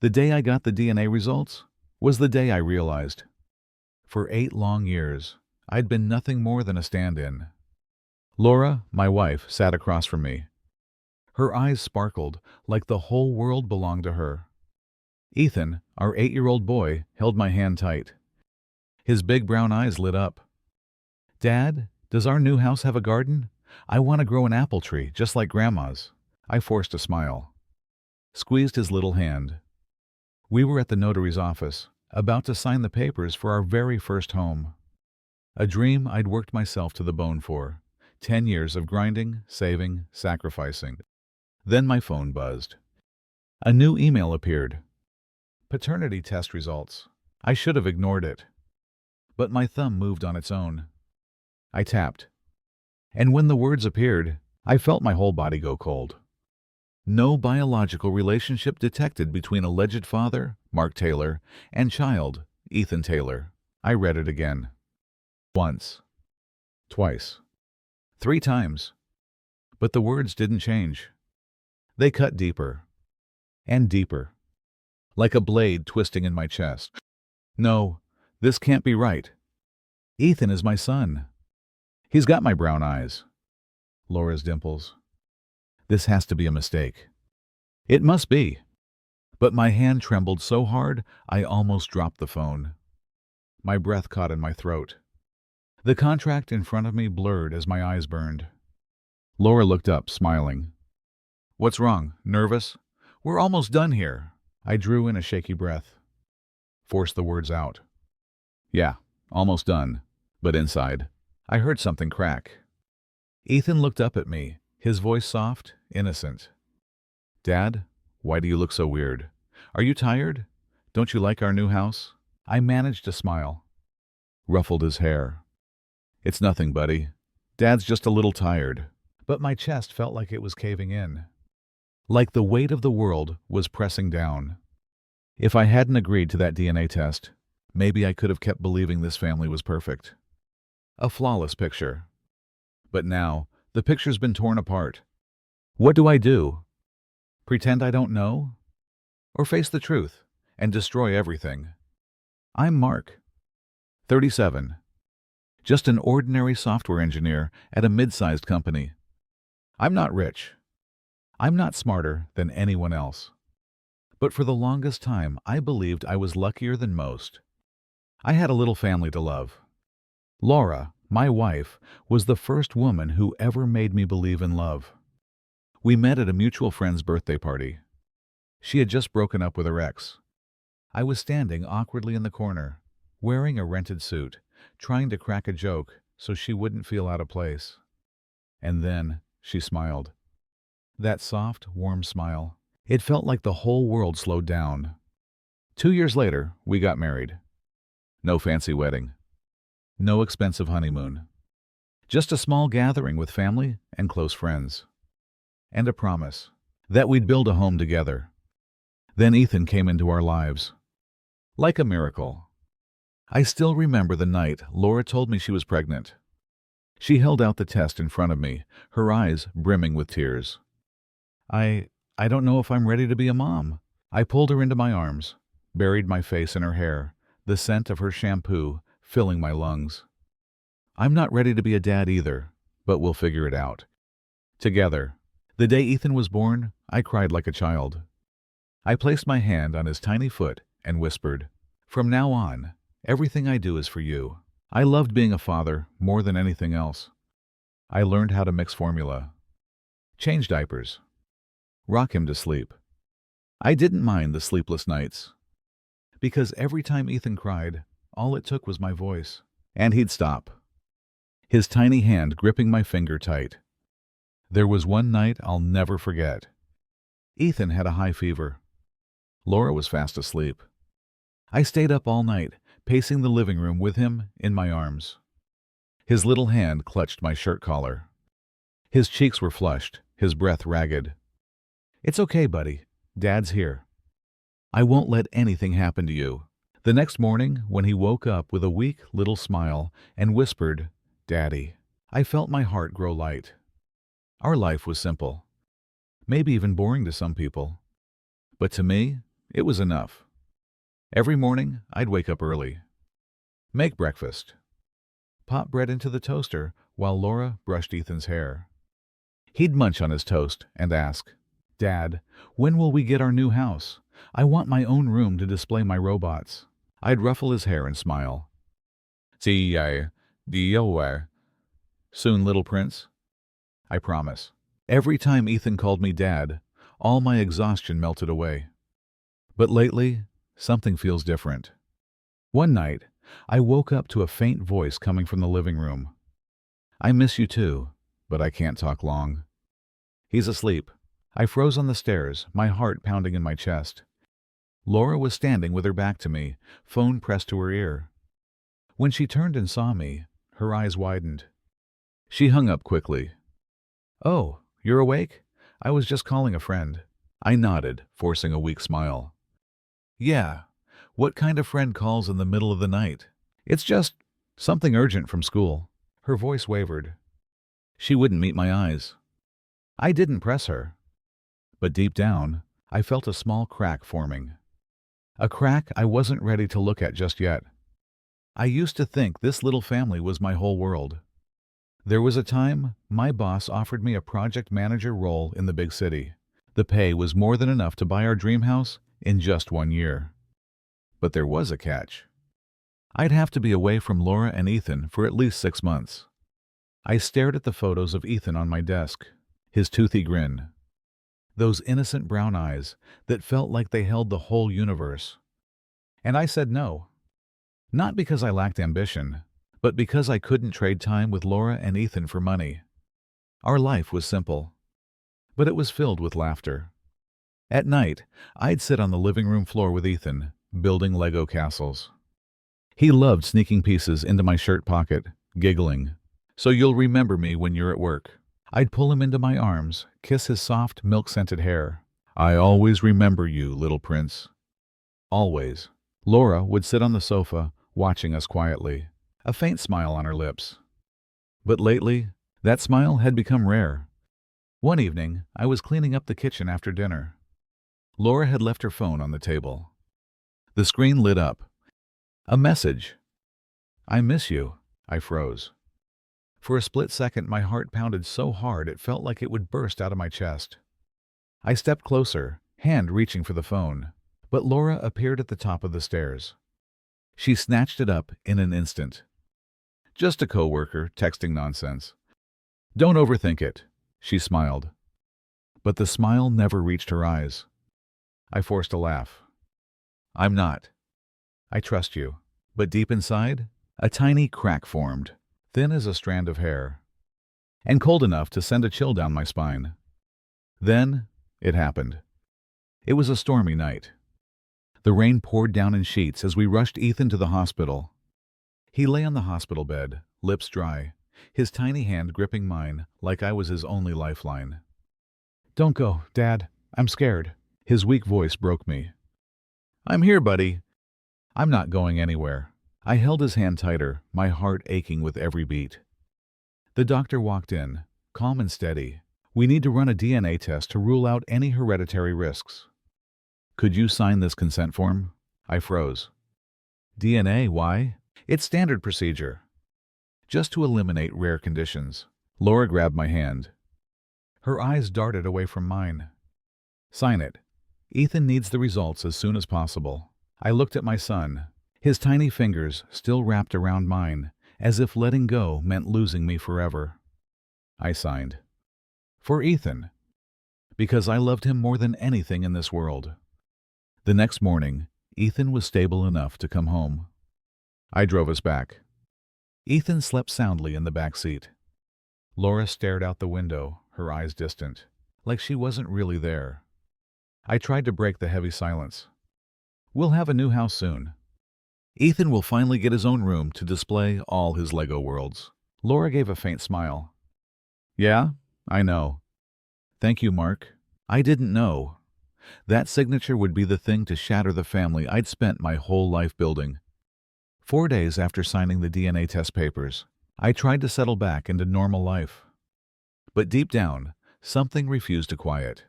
The day I got the DNA results was the day I realized. For 8 long years, I'd been nothing more than a stand-in. Laura, my wife, sat across from me. Her eyes sparkled like the whole world belonged to her. Ethan, our 8-year-old boy, held my hand tight. His big brown eyes lit up. "Dad, does our new house have a garden? I want to grow an apple tree, just like Grandma's." I forced a smile. Squeezed his little hand. We were at the notary's office, about to sign the papers for our very first home. A dream I'd worked myself to the bone for. 10 years of grinding, saving, sacrificing. Then my phone buzzed. A new email appeared. Paternity test results. I should have ignored it. But my thumb moved on its own. I tapped. And when the words appeared, I felt my whole body go cold. No biological relationship detected between alleged father, Mark Taylor, and child, Ethan Taylor. I read it again. Once. Twice. 3 times. But the words didn't change. They cut deeper. And deeper. Like a blade twisting in my chest. No, this can't be right. Ethan is my son. He's got my brown eyes. Laura's dimples. This has to be a mistake. It must be. But my hand trembled so hard, I almost dropped the phone. My breath caught in my throat. The contract in front of me blurred as my eyes burned. Laura looked up, smiling. "What's wrong? Nervous? We're almost done here." I drew in a shaky breath. Forced the words out. "Yeah, almost done." But inside, I heard something crack. Ethan looked up at me, his voice soft, innocent. "Dad, why do you look so weird? Are you tired? Don't you like our new house?" I managed a smile. Ruffled his hair. "It's nothing, buddy. Dad's just a little tired." But my chest felt like it was caving in. Like the weight of the world was pressing down. If I hadn't agreed to that DNA test, maybe I could have kept believing this family was perfect. A flawless picture. But now, the picture's been torn apart. What do I do? Pretend I don't know? Or face the truth and destroy everything? I'm Mark, 37. Just an ordinary software engineer at a mid-sized company. I'm not rich. I'm not smarter than anyone else. But for the longest time, I believed I was luckier than most. I had a little family to love. Laura, my wife, was the first woman who ever made me believe in love. We met at a mutual friend's birthday party. She had just broken up with her ex. I was standing awkwardly in the corner, wearing a rented suit, trying to crack a joke so she wouldn't feel out of place. And then she smiled. That soft, warm smile. It felt like the whole world slowed down. 2 years later, we got married. No fancy wedding. No expensive honeymoon. Just a small gathering with family and close friends. And a promise that we'd build a home together. Then Ethan came into our lives. Like a miracle. I still remember the night Laura told me she was pregnant. She held out the test in front of me, her eyes brimming with tears. I don't know if I'm ready to be a mom. I pulled her into my arms, buried my face in her hair, the scent of her shampoo filling my lungs. I'm not ready to be a dad either, but we'll figure it out. Together. The day Ethan was born, I cried like a child. I placed my hand on his tiny foot and whispered, "From now on, everything I do is for you." I loved being a father more than anything else. I learned how to mix formula, change diapers, rock him to sleep. I didn't mind the sleepless nights. Because every time Ethan cried, all it took was my voice. And he'd stop. His tiny hand gripping my finger tight. There was one night I'll never forget. Ethan had a high fever. Laura was fast asleep. I stayed up all night, pacing the living room with him in my arms. His little hand clutched my shirt collar. His cheeks were flushed, his breath ragged. "It's okay, buddy. Dad's here. I won't let anything happen to you." The next morning, when he woke up with a weak little smile and whispered, "Daddy," I felt my heart grow light. Our life was simple. Maybe even boring to some people. But to me, It was enough. Every morning, I'd wake up early, make breakfast, pop bread into the toaster while Laura brushed Ethan's hair. He'd munch on his toast and ask, "Dad, when will we get our new house? I want my own room to display my robots." I'd ruffle his hair and smile. "See, soon, little prince. I promise." Every time Ethan called me Dad, all my exhaustion melted away. But lately, something feels different. One night, I woke up to a faint voice coming from the living room. "I miss you too, but I can't talk long." He's asleep. I froze on the stairs, my heart pounding in my chest. Laura was standing with her back to me, phone pressed to her ear. When she turned and saw me, her eyes widened. She hung up quickly. "Oh, you're awake? I was just calling a friend." I nodded, forcing a weak smile. "Yeah, what kind of friend calls in the middle of the night?" "It's just something urgent from school." Her voice wavered. She wouldn't meet my eyes. I didn't press her. But deep down, I felt a small crack forming. A crack I wasn't ready to look at just yet. I used to think this little family was my whole world. There was a time my boss offered me a project manager role in the big city. The pay was more than enough to buy our dream house in just 1 year. But there was a catch. I'd have to be away from Laura and Ethan for at least 6 months. I stared at the photos of Ethan on my desk, his toothy grin, those innocent brown eyes that felt like they held the whole universe. And I said no. Not because I lacked ambition, but because I couldn't trade time with Laura and Ethan for money. Our life was simple, but it was filled with laughter. At night, I'd sit on the living room floor with Ethan, building Lego castles. He loved sneaking pieces into my shirt pocket, giggling, "So you'll remember me when you're at work." I'd pull him into my arms, kiss his soft, milk-scented hair. "I always remember you, little prince." Always. Laura would sit on the sofa, watching us quietly, a faint smile on her lips. But lately, that smile had become rare. One evening, I was cleaning up the kitchen after dinner. Laura had left her phone on the table. The screen lit up. A message. "I miss you." I froze. For a split second, my heart pounded so hard it felt like it would burst out of my chest. I stepped closer, hand reaching for the phone, but Laura appeared at the top of the stairs. She snatched it up in an instant. "Just a coworker texting nonsense. Don't overthink it," she smiled. But the smile never reached her eyes. I forced a laugh. "I'm not. I trust you." But deep inside, a tiny crack formed, thin as a strand of hair, and cold enough to send a chill down my spine. Then it happened. It was a stormy night. The rain poured down in sheets as we rushed Ethan to the hospital. He lay on the hospital bed, lips dry, his tiny hand gripping mine like I was his only lifeline. "Don't go, Dad. I'm scared." His weak voice broke me. "I'm here, buddy." "I'm not going anywhere." I held his hand tighter, my heart aching with every beat. The doctor walked in, calm and steady. "We need to run a DNA test to rule out any hereditary risks." "Could you sign this consent form?" I froze. "DNA, why?" "It's standard procedure. Just to eliminate rare conditions." Laura grabbed my hand. Her eyes darted away from mine. "Sign it. Ethan needs the results as soon as possible." I looked at my son, his tiny fingers still wrapped around mine, as if letting go meant losing me forever. I signed. For Ethan. Because I loved him more than anything in this world. The next morning, Ethan was stable enough to come home. I drove us back. Ethan slept soundly in the back seat. Laura stared out the window, her eyes distant, like she wasn't really there. I tried to break the heavy silence. "We'll have a new house soon. Ethan will finally get his own room to display all his Lego worlds." Laura gave a faint smile. "Yeah, I know. Thank you, Mark. I didn't know. That signature would be the thing to shatter the family I'd spent my whole life building." 4 days after signing the DNA test papers, I tried to settle back into normal life. But deep down, something refused to quiet.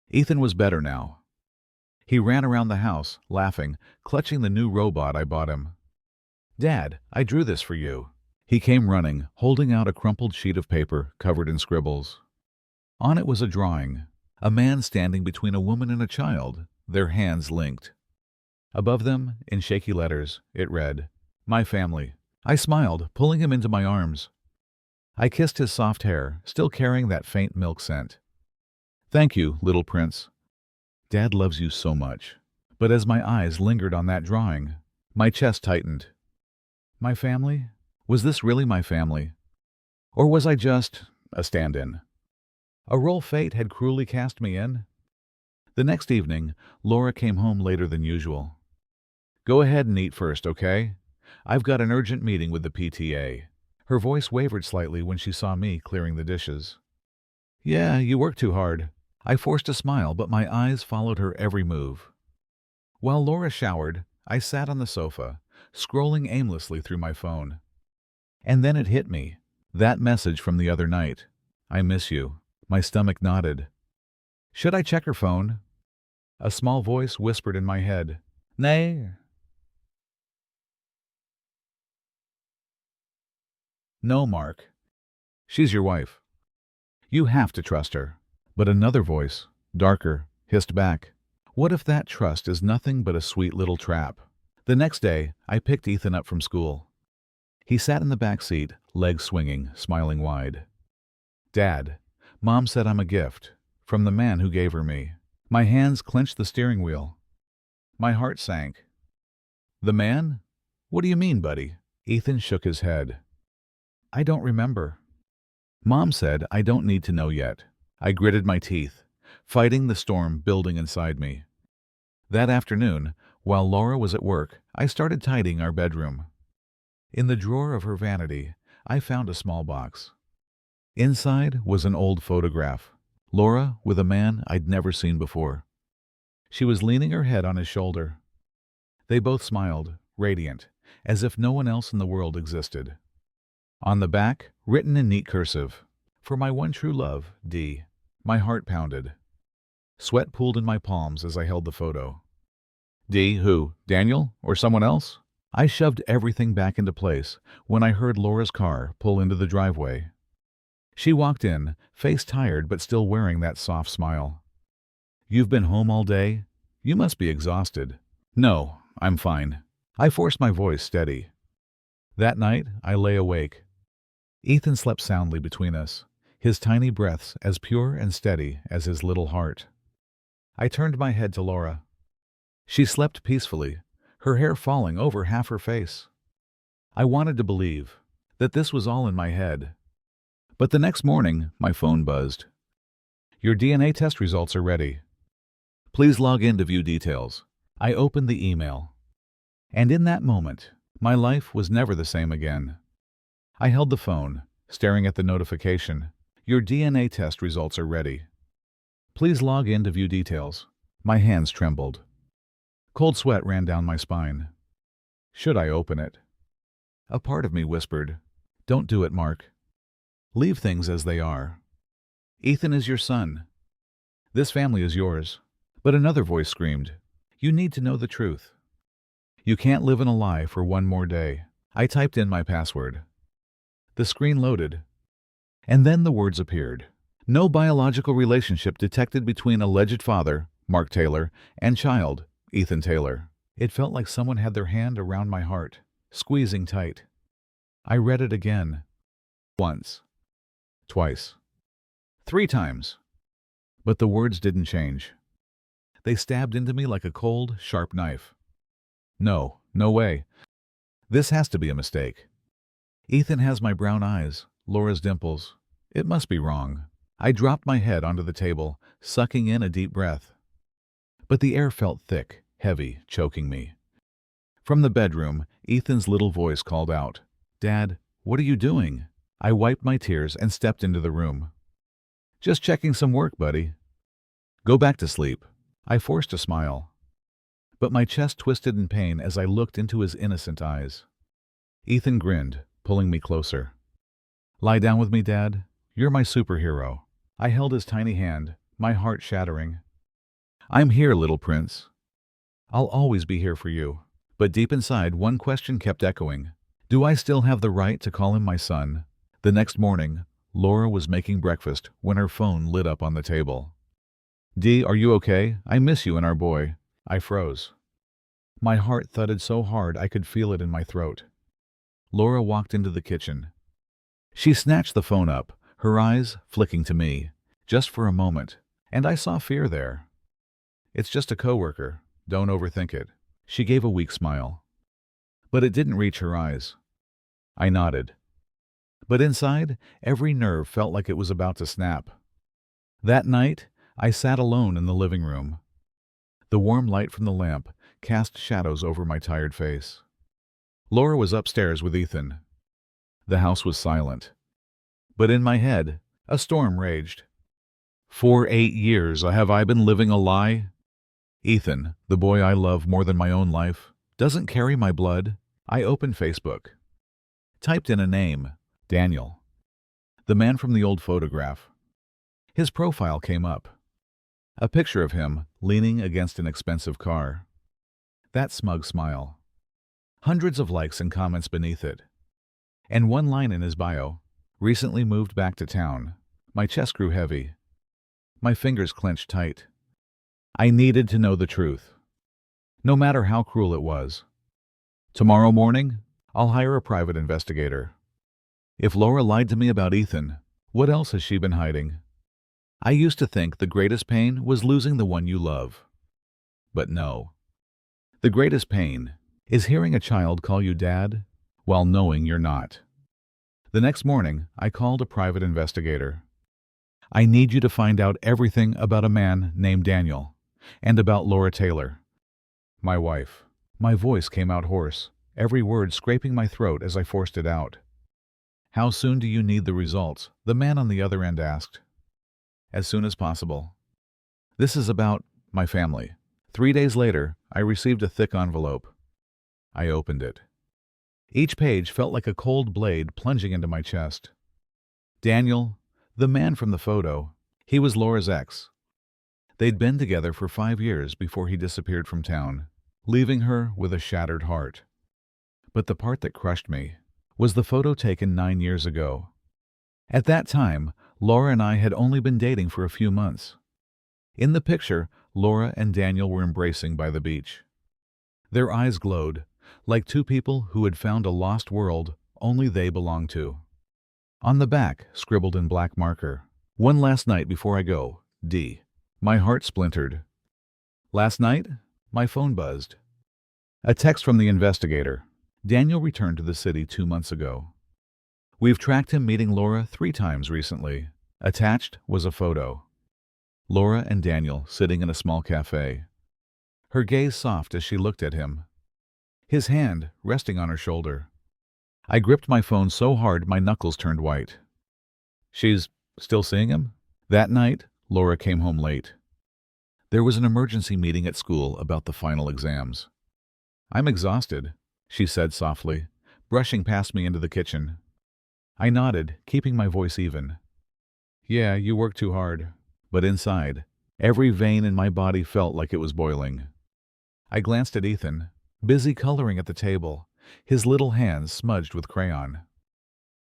Ethan was better now. He ran around the house, laughing, clutching the new robot I bought him. "Dad, I drew this for you." He came running, holding out a crumpled sheet of paper covered in scribbles. On it was a drawing, a man standing between a woman and a child, their hands linked. Above them, in shaky letters, it read, "My family." I smiled, pulling him into my arms. I kissed his soft hair, still carrying that faint milk scent. "Thank you, little prince. Dad loves you so much." But as my eyes lingered on that drawing, my chest tightened. My family? Was this really my family? Or was I just a stand-in? A role fate had cruelly cast me in? The next evening, Laura came home later than usual. "Go ahead and eat first, okay? I've got an urgent meeting with the PTA." Her voice wavered slightly when she saw me clearing the dishes. "Yeah, you work too hard." I forced a smile, but my eyes followed her every move. While Laura showered, I sat on the sofa, scrolling aimlessly through my phone. And then it hit me. That message from the other night. "I miss you." My stomach nodded. Should I check her phone? A small voice whispered in my head, "Nay." "No, Mark. She's your wife. You have to trust her." But another voice, darker, hissed back, "What if that trust is nothing but a sweet little trap?" The next day, I picked Ethan up from school. He sat in the back seat, legs swinging, smiling wide. "Dad, Mom said I'm a gift, from the man who gave her me." My hands clenched the steering wheel. My heart sank. "The man? What do you mean, buddy?" Ethan shook his head. "I don't remember." Mom said I don't need to know yet. I gritted my teeth, fighting the storm building inside me. That afternoon, while Laura was at work, I started tidying our bedroom. In the drawer of her vanity, I found a small box. Inside was an old photograph, Laura with a man I'd never seen before. She was leaning her head on his shoulder. They both smiled, radiant, as if no one else in the world existed. On the back, written in neat cursive, "For my one true love, D." My heart pounded. Sweat pooled in my palms as I held the photo. "D who? Daniel? Or someone else?" I shoved everything back into place when I heard Laura's car pull into the driveway. She walked in, face tired but still wearing that soft smile. "You've been home all day? You must be exhausted." "No, I'm fine." I forced my voice steady. That night, I lay awake. Ethan slept soundly between us, his tiny breaths as pure and steady as his little heart. I turned my head to Laura. She slept peacefully, her hair falling over half her face. I wanted to believe that this was all in my head. But the next morning, my phone buzzed. "Your DNA test results are ready. Please log in to view details." I opened the email. And in that moment, my life was never the same again. I held the phone, staring at the notification. "Your DNA test results are ready. Please log in to view details." My hands trembled. Cold sweat ran down my spine. Should I open it? A part of me whispered, "Don't do it, Mark. Leave things as they are. Ethan is your son. This family is yours." But another voice screamed, "You need to know the truth. You can't live in a lie for one more day." I typed in my password. The screen loaded. And then the words appeared. "No biological relationship detected between alleged father, Mark Taylor, and child, Ethan Taylor." It felt like someone had their hand around my heart, squeezing tight. I read it again. Once. Twice. 3 times. But the words didn't change. They stabbed into me like a cold, sharp knife. No, no way. This has to be a mistake. Ethan has my brown eyes, Laura's dimples. It must be wrong. I dropped my head onto the table, sucking in a deep breath. But the air felt thick, heavy, choking me. From the bedroom, Ethan's little voice called out, "Dad, what are you doing?" I wiped my tears and stepped into the room. "Just checking some work, buddy." "Go back to sleep." I forced a smile. But my chest twisted in pain as I looked into his innocent eyes. Ethan grinned, pulling me closer. "Lie down with me, Dad. You're my superhero." I held his tiny hand, my heart shattering. "I'm here, little prince. I'll always be here for you. But deep inside, one question kept echoing. Do I still have the right to call him my son? The next morning, Laura was making breakfast when her phone lit up on the table. Dee, are you okay? I miss you and our boy. I froze. My heart thudded so hard I could feel it in my throat. Laura walked into the kitchen. She snatched the phone up, her eyes flicking to me, just for a moment, and I saw fear there. It's just a coworker. Don't overthink it. She gave a weak smile. But it didn't reach her eyes. I nodded. But inside, every nerve felt like it was about to snap. That night, I sat alone in the living room. The warm light from the lamp cast shadows over my tired face. Laura was upstairs with Ethan. The house was silent. But in my head, a storm raged. For 8 years have I been living a lie? Ethan, the boy I love more than my own life, doesn't carry my blood. I opened Facebook. Typed in a name, Daniel. The man from the old photograph. His profile came up. A picture of him leaning against an expensive car. That smug smile. Hundreds of likes and comments beneath it. And one line in his bio, recently moved back to town. My chest grew heavy. My fingers clenched tight. I needed to know the truth, no matter how cruel it was. Tomorrow morning, I'll hire a private investigator. If Laura lied to me about Ethan, what else has she been hiding? I used to think the greatest pain was losing the one you love. But no. The greatest pain is hearing a child call you dad while knowing you're not. The next morning, I called a private investigator. I need you to find out everything about a man named Daniel and about Laura Taylor, my wife. My voice came out hoarse, every word scraping my throat as I forced it out. How soon do you need the results? The man on the other end asked. As soon as possible. This is about my family. 3 days later, I received a thick envelope. I opened it. Each page felt like a cold blade plunging into my chest. Daniel, the man from the photo, he was Laura's ex. They'd been together for 5 years before he disappeared from town, leaving her with a shattered heart. But the part that crushed me was the photo taken 9 years ago. At that time, Laura and I had only been dating for a few months. In the picture, Laura and Daniel were embracing by the beach. Their eyes glowed, like two people who had found a lost world only they belonged to. On the back, scribbled in black marker, "One last night before I go, D." My heart splintered. Last night, my phone buzzed. A text from the investigator. Daniel returned to the city 2 months ago. We've tracked him meeting Laura 3 times recently. Attached was a photo. Laura and Daniel sitting in a small cafe. Her gaze soft as she looked at him. His hand resting on her shoulder. I gripped my phone so hard my knuckles turned white. She's still seeing him? That night, Laura came home late. There was an emergency meeting at school about the final exams. I'm exhausted, she said softly, brushing past me into the kitchen. I nodded, keeping my voice even. Yeah, you worked too hard. But inside, every vein in my body felt like it was boiling. I glanced at Ethan, busy coloring at the table, his little hands smudged with crayon.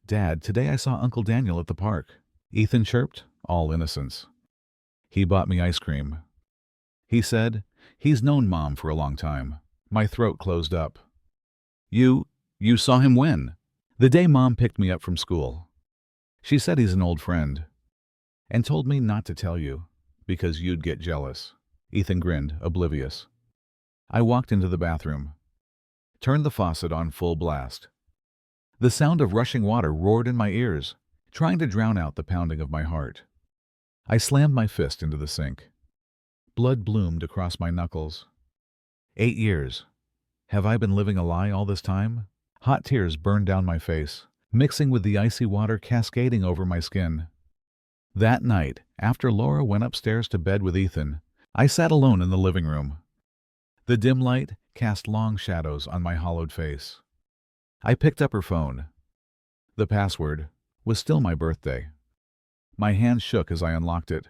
Dad, today I saw Uncle Daniel at the park. Ethan chirped, all innocence. He bought me ice cream. He said, he's known Mom for a long time. My throat closed up. You saw him when? The day Mom picked me up from school. She said he's an old friend. And told me not to tell you, because you'd get jealous. Ethan grinned, oblivious. I walked into the bathroom. Turned the faucet on full blast. The sound of rushing water roared in my ears, trying to drown out the pounding of my heart. I slammed my fist into the sink. Blood bloomed across my knuckles. 8 years. Have I been living a lie all this time? Hot tears burned down my face, mixing with the icy water cascading over my skin. That night, after Laura went upstairs to bed with Ethan, I sat alone in the living room. The dim light cast long shadows on my hollowed face. I picked up her phone. The password was still my birthday. My hand shook as I unlocked it.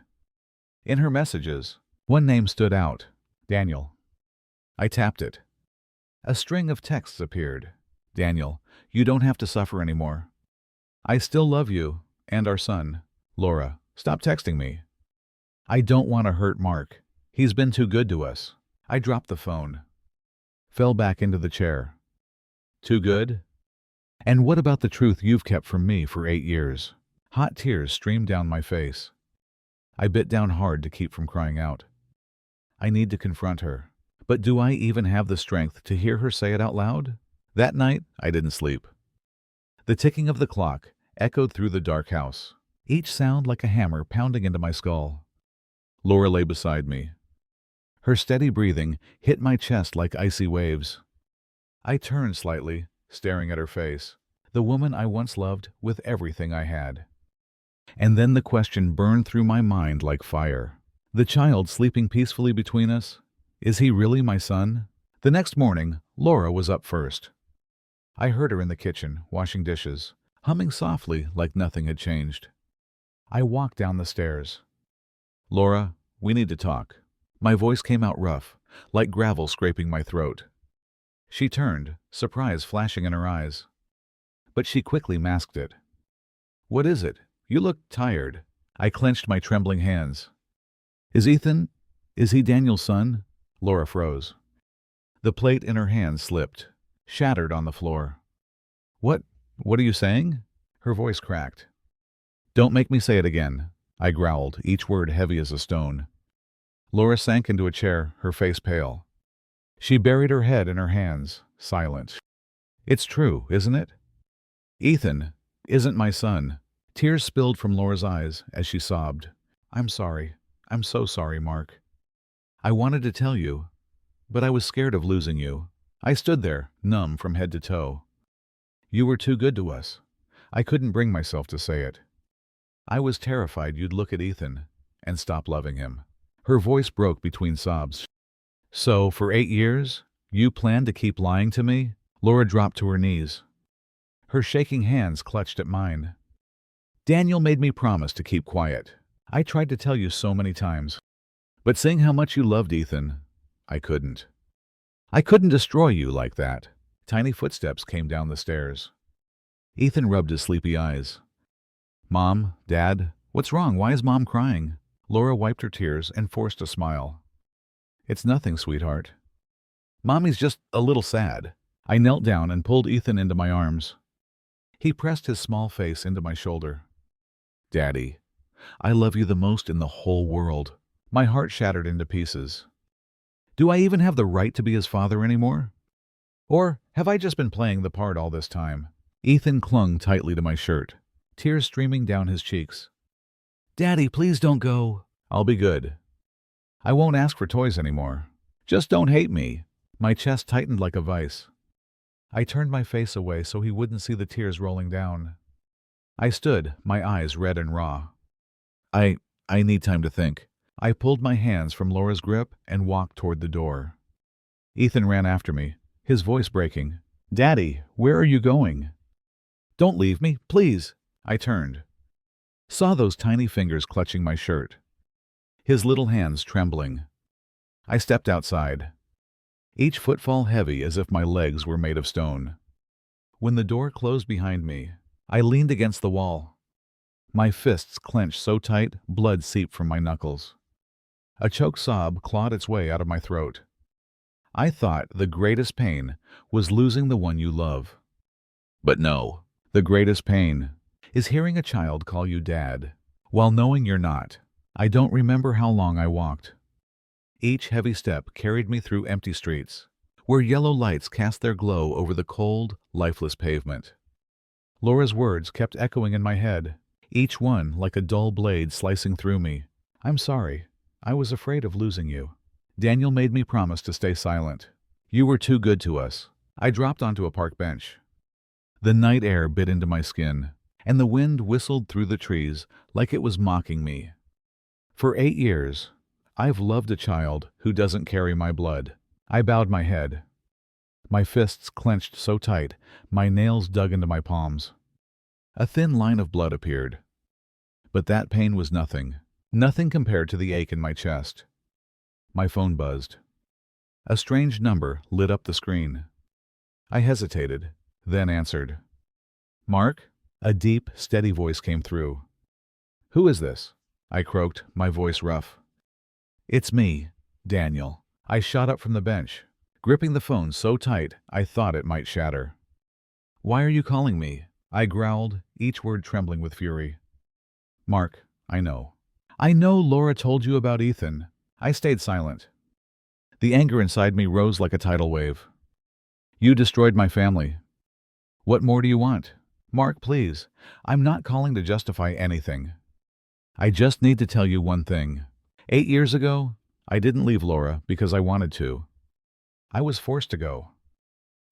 In her messages, one name stood out, Daniel. I tapped it. A string of texts appeared. Daniel, you don't have to suffer anymore. I still love you and our son. Laura, stop texting me. I don't want to hurt Mark. He's been too good to us. I dropped the phone. Fell back into the chair. Too good? And what about the truth you've kept from me for 8 years? Hot tears streamed down my face. I bit down hard to keep from crying out. I need to confront her. But do I even have the strength to hear her say it out loud? That night, I didn't sleep. The ticking of the clock echoed through the dark house, each sound like a hammer pounding into my skull. Laura lay beside me. Her steady breathing hit my chest like icy waves. I turned slightly, staring at her face, the woman I once loved with everything I had. And then the question burned through my mind like fire. The child sleeping peacefully between us, is he really my son? The next morning, Laura was up first. I heard her in the kitchen, washing dishes, humming softly like nothing had changed. I walked down the stairs. Laura, we need to talk. My voice came out rough, like gravel scraping my throat. She turned, surprise flashing in her eyes. But she quickly masked it. What is it? You look tired. I clenched my trembling hands. Is he Daniel's son? Laura froze. The plate in her hand slipped, shattered on the floor. What are you saying? Her voice cracked. Don't make me say it again, I growled, each word heavy as a stone. Laura sank into a chair, her face pale. She buried her head in her hands, silent. It's true, isn't it? Ethan isn't my son. Tears spilled from Laura's eyes as she sobbed. I'm sorry. I'm so sorry, Mark. I wanted to tell you, but I was scared of losing you. I stood there, numb from head to toe. You were too good to us. I couldn't bring myself to say it. I was terrified you'd look at Ethan and stop loving him. Her voice broke between sobs. So, for 8 years, you planned to keep lying to me? Laura dropped to her knees. Her shaking hands clutched at mine. Daniel made me promise to keep quiet. I tried to tell you so many times. But seeing how much you loved Ethan, I couldn't. I couldn't destroy you like that. Tiny footsteps came down the stairs. Ethan rubbed his sleepy eyes. Mom, Dad, what's wrong? Why is Mom crying? Laura wiped her tears and forced a smile. It's nothing, sweetheart. Mommy's just a little sad. I knelt down and pulled Ethan into my arms. He pressed his small face into my shoulder. Daddy, I love you the most in the whole world. My heart shattered into pieces. Do I even have the right to be his father anymore? Or have I just been playing the part all this time? Ethan clung tightly to my shirt, tears streaming down his cheeks. Daddy, please don't go. I'll be good. I won't ask for toys anymore. Just don't hate me. My chest tightened like a vice. I turned my face away so he wouldn't see the tears rolling down. I stood, my eyes red and raw. I need time to think. I pulled my hands from Laura's grip and walked toward the door. Ethan ran after me, his voice breaking. Daddy, where are you going? Don't leave me, please. I turned. Saw those tiny fingers clutching my shirt. His little hands trembling. I stepped outside. Each footfall heavy as if my legs were made of stone. When the door closed behind me, I leaned against the wall. My fists clenched so tight, blood seeped from my knuckles. A choked sob clawed its way out of my throat. I thought the greatest pain was losing the one you love. But no, the greatest pain is hearing a child call you Dad, while knowing you're not. I don't remember how long I walked. Each heavy step carried me through empty streets, where yellow lights cast their glow over the cold, lifeless pavement. Laura's words kept echoing in my head, each one like a dull blade slicing through me. I'm sorry. I was afraid of losing you. Daniel made me promise to stay silent. You were too good to us. I dropped onto a park bench. The night air bit into my skin, and the wind whistled through the trees like it was mocking me. For 8 years, I've loved a child who doesn't carry my blood. I bowed my head. My fists clenched so tight, my nails dug into my palms. A thin line of blood appeared. But that pain was nothing. Nothing compared to the ache in my chest. My phone buzzed. A strange number lit up the screen. I hesitated, then answered. Mark? A deep, steady voice came through. Who is this? I croaked, my voice rough. It's me, Daniel. I shot up from the bench, gripping the phone so tight I thought it might shatter. Why are you calling me? I growled, each word trembling with fury. Mark, I know. I know Laura told you about Ethan. I stayed silent. The anger inside me rose like a tidal wave. You destroyed my family. What more do you want? Mark, please. I'm not calling to justify anything. I just need to tell you one thing. 8 years ago, I didn't leave Laura because I wanted to. I was forced to go.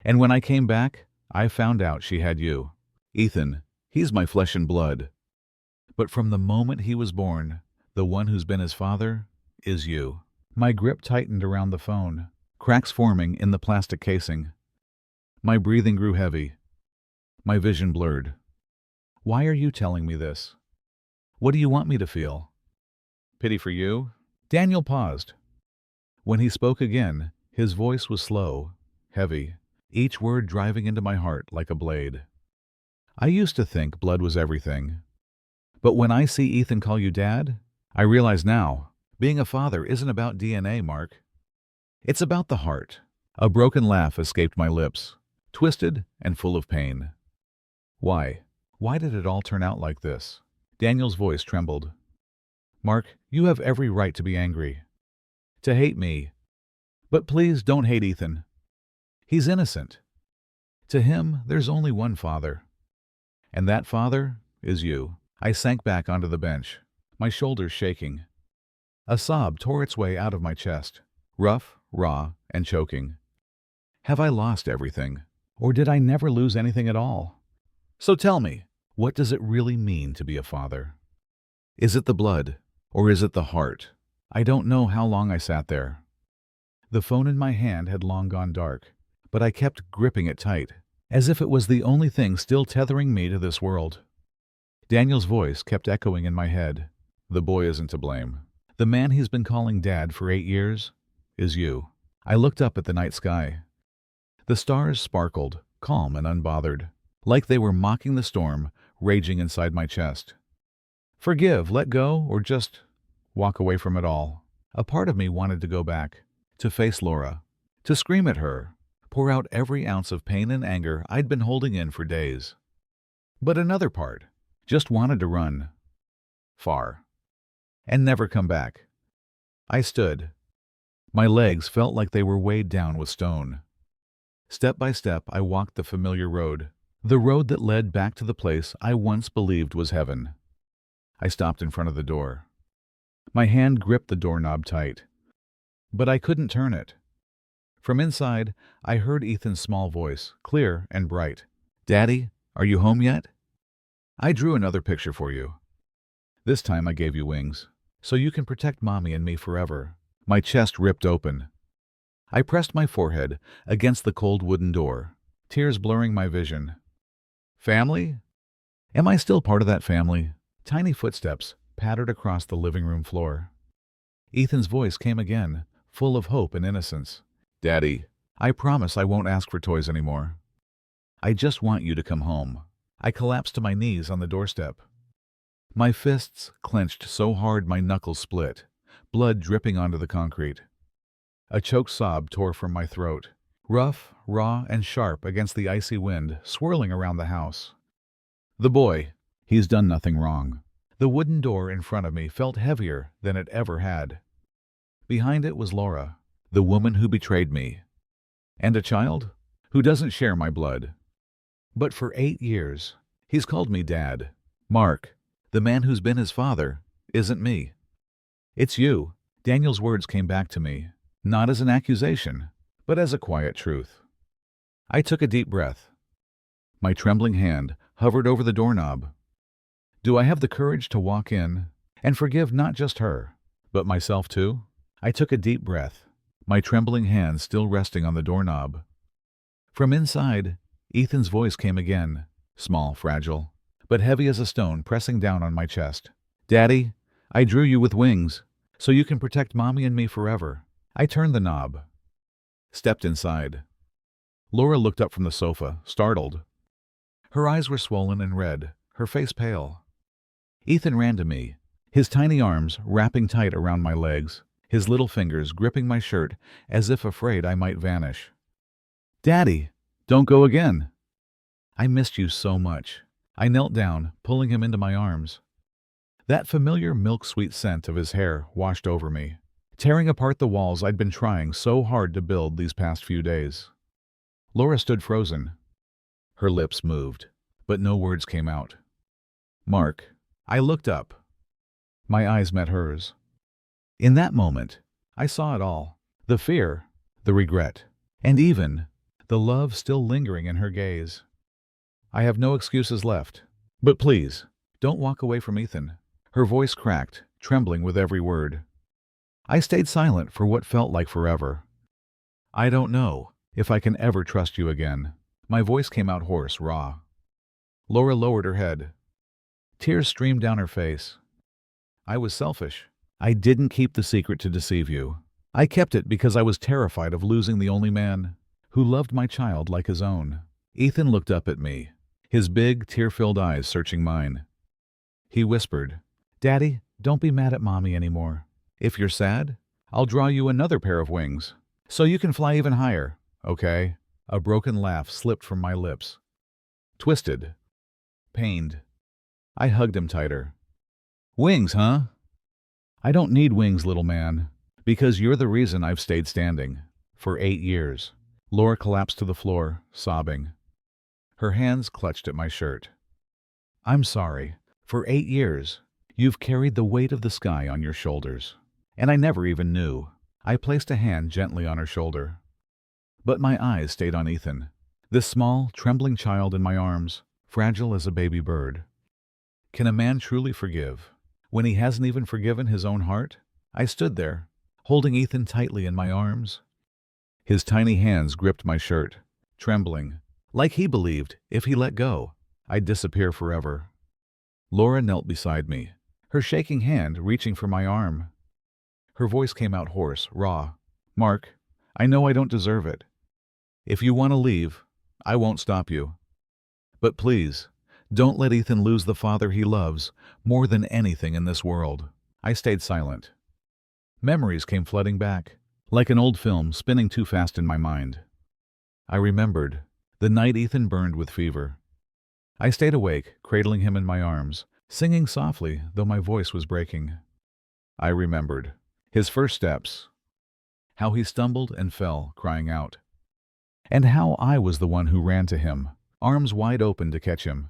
And when I came back, I found out she had you. Ethan, he's my flesh and blood. But from the moment he was born, the one who's been his father is you. My grip tightened around the phone, cracks forming in the plastic casing. My breathing grew heavy. My vision blurred. Why are you telling me this? What do you want me to feel? Pity for you? Daniel paused. When he spoke again, his voice was slow, heavy, each word driving into my heart like a blade. I used to think blood was everything. But when I see Ethan call you Dad, I realize now, being a father isn't about DNA, Mark. It's about the heart. A broken laugh escaped my lips, twisted and full of pain. Why? Why did it all turn out like this? Daniel's voice trembled. Mark, you have every right to be angry. To hate me. But please don't hate Ethan. He's innocent. To him, there's only one father. And that father is you. I sank back onto the bench, my shoulders shaking. A sob tore its way out of my chest, rough, raw, and choking. Have I lost everything? Or did I never lose anything at all? So tell me, what does it really mean to be a father? Is it the blood, or is it the heart? I don't know how long I sat there. The phone in my hand had long gone dark, but I kept gripping it tight, as if it was the only thing still tethering me to this world. Daniel's voice kept echoing in my head. The boy isn't to blame. The man he's been calling Dad for 8 years is you. I looked up at the night sky. The stars sparkled, calm and unbothered, like they were mocking the storm raging inside my chest. Forgive, let go, or just walk away from it all. A part of me wanted to go back, to face Laura, to scream at her, pour out every ounce of pain and anger I'd been holding in for days. But another part just wanted to run far and never come back. I stood. My legs felt like they were weighed down with stone. Step by step, I walked the familiar road, the road that led back to the place I once believed was heaven. I stopped in front of the door. My hand gripped the doorknob tight, but I couldn't turn it. From inside, I heard Ethan's small voice, clear and bright. Daddy, are you home yet? I drew another picture for you. This time I gave you wings, so you can protect Mommy and me forever. My chest ripped open. I pressed my forehead against the cold wooden door, tears blurring my vision. Family? Am I still part of that family? Tiny footsteps pattered across the living room floor. Ethan's voice came again, full of hope and innocence. Daddy, I promise I won't ask for toys anymore. I just want you to come home. I collapsed to my knees on the doorstep. My fists clenched so hard my knuckles split, blood dripping onto the concrete. A choked sob tore from my throat, rough, raw, and sharp against the icy wind swirling around the house. The boy, he's done nothing wrong. The wooden door in front of me felt heavier than it ever had. Behind it was Laura, the woman who betrayed me, and a child who doesn't share my blood. But for 8 years, he's called me Dad. Mark, the man who's been his father, isn't me. It's you. Daniel's words came back to me, not as an accusation, but as a quiet truth. I took a deep breath. My trembling hand hovered over the doorknob. Do I have the courage to walk in and forgive not just her, but myself too? I took a deep breath, my trembling hand still resting on the doorknob. From inside, Ethan's voice came again, small, fragile, but heavy as a stone pressing down on my chest. Daddy, I drew you with wings, so you can protect Mommy and me forever. I turned the knob. stepped inside. Laura looked up from the sofa, startled. Her eyes were swollen and red, her face pale. Ethan ran to me, his tiny arms wrapping tight around my legs, his little fingers gripping my shirt as if afraid I might vanish. "Daddy, don't go again." "I missed you so much." I knelt down, pulling him into my arms. That familiar milk-sweet scent of his hair washed over me, tearing apart the walls I'd been trying so hard to build these past few days. Laura stood frozen. Her lips moved, but no words came out. "Mark." I looked up. My eyes met hers. In that moment, I saw it all. The fear, the regret, and even the love still lingering in her gaze. "I have no excuses left. But please, don't walk away from Ethan." Her voice cracked, trembling with every word. I stayed silent for what felt like forever. "I don't know if I can ever trust you again." My voice came out hoarse, raw. Laura lowered her head. Tears streamed down her face. "I was selfish. I didn't keep the secret to deceive you. I kept it because I was terrified of losing the only man who loved my child like his own." Ethan looked up at me, his big, tear-filled eyes searching mine. He whispered, "Daddy, don't be mad at Mommy anymore. If you're sad, I'll draw you another pair of wings, so you can fly even higher, okay?" A broken laugh slipped from my lips. Twisted. Pained. I hugged him tighter. "Wings, huh?" "I don't need wings, little man, because you're the reason I've stayed standing. For 8 years." Laura collapsed to the floor, sobbing. Her hands clutched at my shirt. "I'm sorry. For 8 years, you've carried the weight of the sky on your shoulders. And I never even knew." I placed a hand gently on her shoulder. But my eyes stayed on Ethan, this small, trembling child in my arms, fragile as a baby bird. Can a man truly forgive when he hasn't even forgiven his own heart? I stood there, holding Ethan tightly in my arms. His tiny hands gripped my shirt, trembling, like he believed if he let go, I'd disappear forever. Laura knelt beside me, her shaking hand reaching for my arm. Her voice came out hoarse, raw. "Mark, I know I don't deserve it. If you want to leave, I won't stop you. But please, don't let Ethan lose the father he loves more than anything in this world." I stayed silent. Memories came flooding back, like an old film spinning too fast in my mind. I remembered the night Ethan burned with fever. I stayed awake, cradling him in my arms, singing softly though my voice was breaking. I remembered his first steps, how he stumbled and fell, crying out, and how I was the one who ran to him, arms wide open to catch him.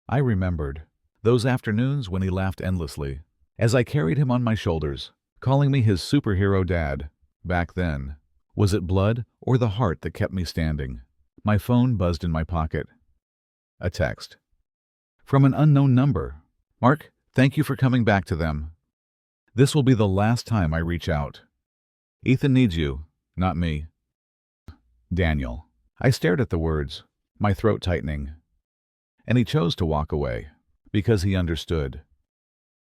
I remembered those afternoons when he laughed endlessly, as I carried him on my shoulders, calling me his superhero dad. Back then, was it blood or the heart that kept me standing? My phone buzzed in my pocket. A text. From an unknown number. "Mark, thank you for coming back to them. This will be the last time I reach out. Ethan needs you, not me. Daniel." I stared at the words, my throat tightening. And he chose to walk away, because he understood.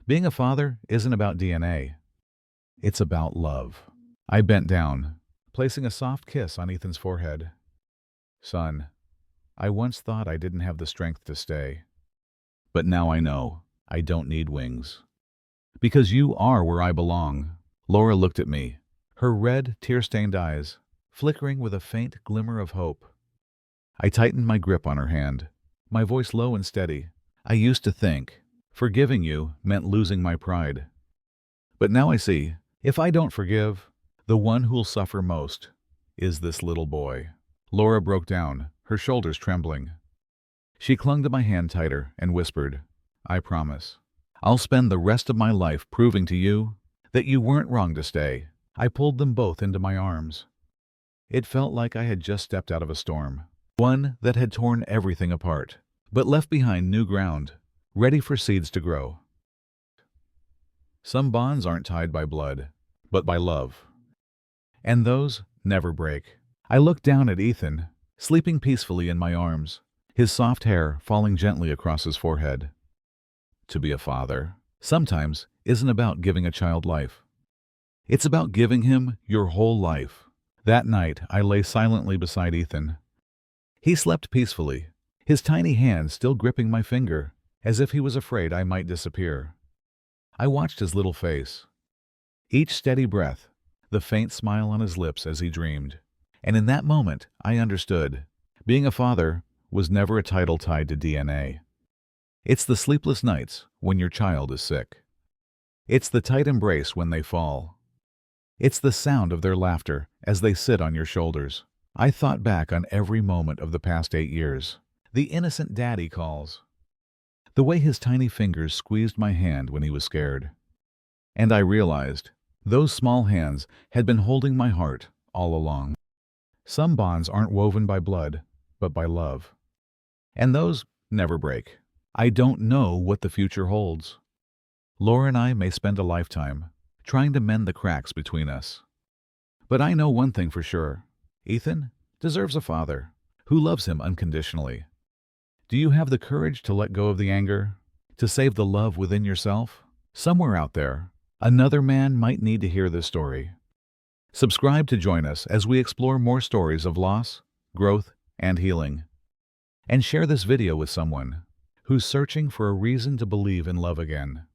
Being a father isn't about DNA. It's about love. I bent down, placing a soft kiss on Ethan's forehead. "Son, I once thought I didn't have the strength to stay. But now I know I don't need wings. Because you are where I belong." Laura looked at me, her red, tear-stained eyes flickering with a faint glimmer of hope. I tightened my grip on her hand, my voice low and steady. "I used to think forgiving you meant losing my pride. But now I see, if I don't forgive, the one who'll suffer most is this little boy." Laura broke down, her shoulders trembling. She clung to my hand tighter and whispered, "I promise. I'll spend the rest of my life proving to you that you weren't wrong to stay." I pulled them both into my arms. It felt like I had just stepped out of a storm, one that had torn everything apart, but left behind new ground, ready for seeds to grow. Some bonds aren't tied by blood, but by love. And those never break. I looked down at Ethan, sleeping peacefully in my arms, his soft hair falling gently across his forehead. To be a father, sometimes, isn't about giving a child life. It's about giving him your whole life, That night, I lay silently beside Ethan. He slept peacefully, his tiny hand still gripping my finger, as if he was afraid I might disappear. I watched his little face, each steady breath, the faint smile on his lips as he dreamed. And in that moment, I understood. Being a father was never a title tied to DNA. It's the sleepless nights when your child is sick. It's the tight embrace when they fall. It's the sound of their laughter as they sit on your shoulders. I thought back on every moment of the past 8 years. The innocent daddy calls. The way his tiny fingers squeezed my hand when he was scared. And I realized those small hands had been holding my heart all along. Some bonds aren't woven by blood, but by love. And those never break. I don't know what the future holds. Laura and I may spend a lifetime trying to mend the cracks between us. But I know one thing for sure. Ethan deserves a father who loves him unconditionally. Do you have the courage to let go of the anger, to save the love within yourself? Somewhere out there, another man might need to hear this story. Subscribe to join us as we explore more stories of loss, growth, and healing. And share this video with someone who's searching for a reason to believe in love again.